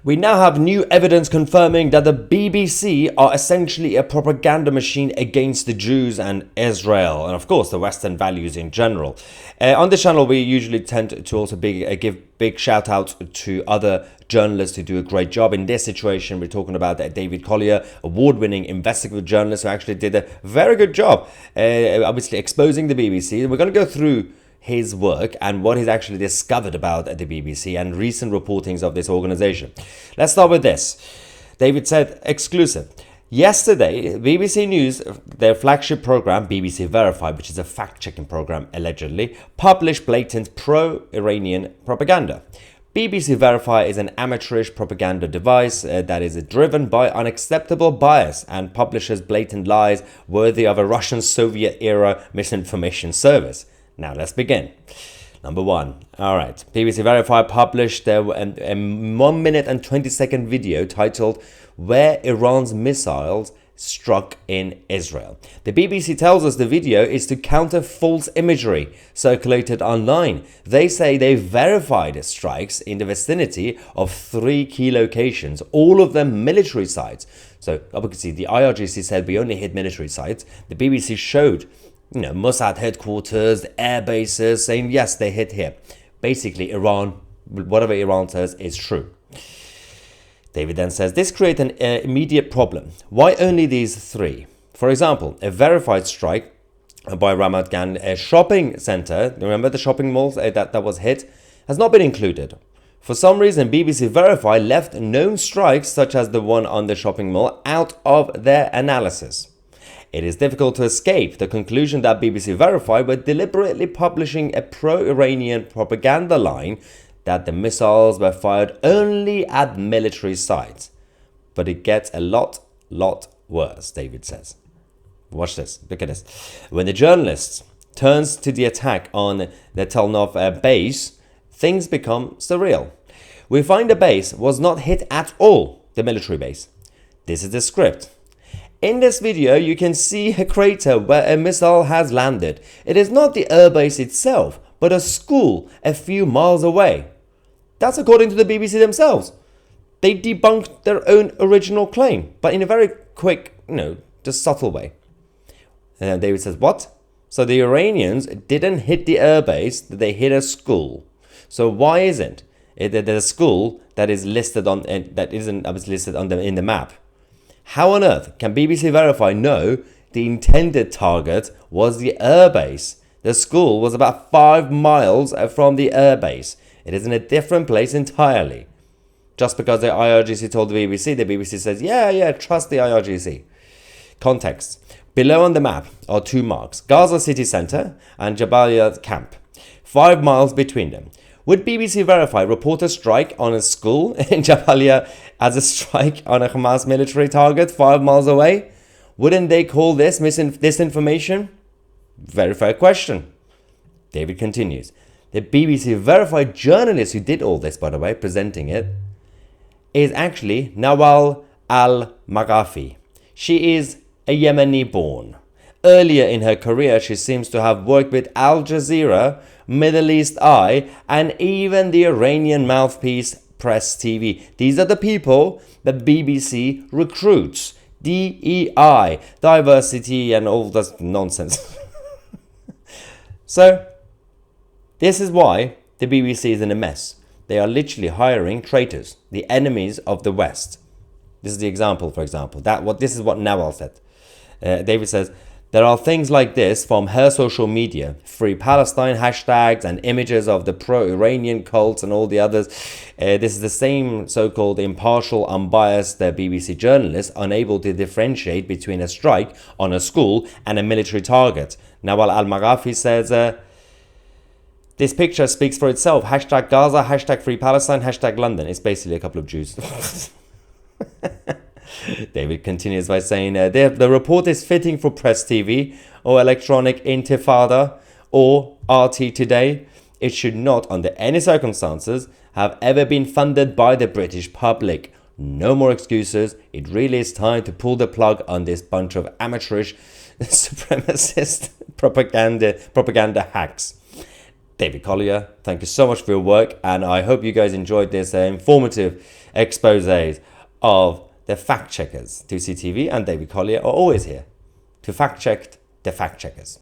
We now have new evidence confirming that the BBC are essentially a propaganda machine against the Jews and Israel, and of course the Western values in general. On this channel, we usually tend to also give big shout outs to other journalists who do a great job. In this situation, we're talking about David Collier, award-winning investigative journalist who actually did a very good job, obviously exposing the BBC. We're going to go through his work and what he's actually discovered about the BBC and recent reportings of this organization. Let's start with this. David said, exclusive. Yesterday, BBC News, their flagship program, BBC Verify, which is a fact-checking program allegedly, published blatant pro-Iranian propaganda. BBC Verify is an amateurish propaganda device that is driven by unacceptable bias and publishes blatant lies worthy of a Russian Soviet-era misinformation service. Now let's begin. Number one. All right. BBC Verify published a 1 minute and 20-second video titled "Where Iran's Missiles Struck in Israel." The BBC tells us the video is to counter false imagery circulated online. They say they verified strikes in the vicinity of 3 key locations, all of them military sites. So obviously the IRGC said we only hit military sites. The BBC showed Mossad headquarters, air bases, saying yes, they hit here. Basically, Iran, whatever Iran says, is true. David then says, this creates an immediate problem. Why only these 3? For example, a verified strike by Ramat Gan, a shopping center, remember the shopping malls that was hit, has not been included. For some reason, BBC Verify left known strikes, such as the one on the shopping mall, out of their analysis. It is difficult to escape the conclusion that BBC Verify were deliberately publishing a pro-Iranian propaganda line that the missiles were fired only at military sites. But it gets a lot worse, David says. Watch this. Look at this. When the journalist turns to the attack on the Tel Nov base, things become surreal. We find the base was not hit at all, the military base. This is the script. In this video, you can see a crater where a missile has landed. It is not the airbase itself, but a school a few miles away. That's according to the BBC themselves. They debunked their own original claim, but in a very quick, just subtle way. And David says, what? So the Iranians didn't hit the airbase, they hit a school. So why isn't it that a school that is listed on, that isn't obviously listed on in the map? How on earth can BBC Verify know the intended target was the airbase? The school was about 5 miles from the airbase. It is in a different place entirely. Just because the IRGC told the BBC says, yeah, trust the IRGC. Context. Below on the map are 2 marks, Gaza city centre and Jabalia camp. 5 miles between them. Would BBC Verify report a strike on a school in Jabalia as a strike on a Hamas military target 5 miles away? Wouldn't they call this disinformation? Very fair question. David continues. The BBC Verify journalist who did all this, by the way, presenting it, is actually Nawal al-Maghafi. She is a Yemeni born. Earlier in her career, she seems to have worked with Al Jazeera, Middle East Eye, and even the Iranian mouthpiece Press TV. These are the people that BBC recruits. DEI, diversity and all this nonsense. So, this is why the BBC is in a mess. They are literally hiring traitors, the enemies of the West. This is the example, for example. This is what Nawal said. David says, there are things like this from her social media, Free Palestine hashtags and images of the pro-Iranian cults and all the others. This is the same so-called impartial, unbiased BBC journalist unable to differentiate between a strike on a school and a military target. Nawal al-Maghafi says, this picture speaks for itself. Hashtag Gaza, hashtag Free Palestine, hashtag London. It's basically a couple of Jews. David continues by saying, the report is fitting for Press TV or Electronic Intifada or RT Today. It should not, under any circumstances, have ever been funded by the British public. No more excuses. It really is time to pull the plug on this bunch of amateurish supremacist propaganda hacks. David Collier, thank you so much for your work, and I hope you guys enjoyed this informative exposés of the fact checkers. Tousi TV and David Collier are always here to fact check the fact checkers.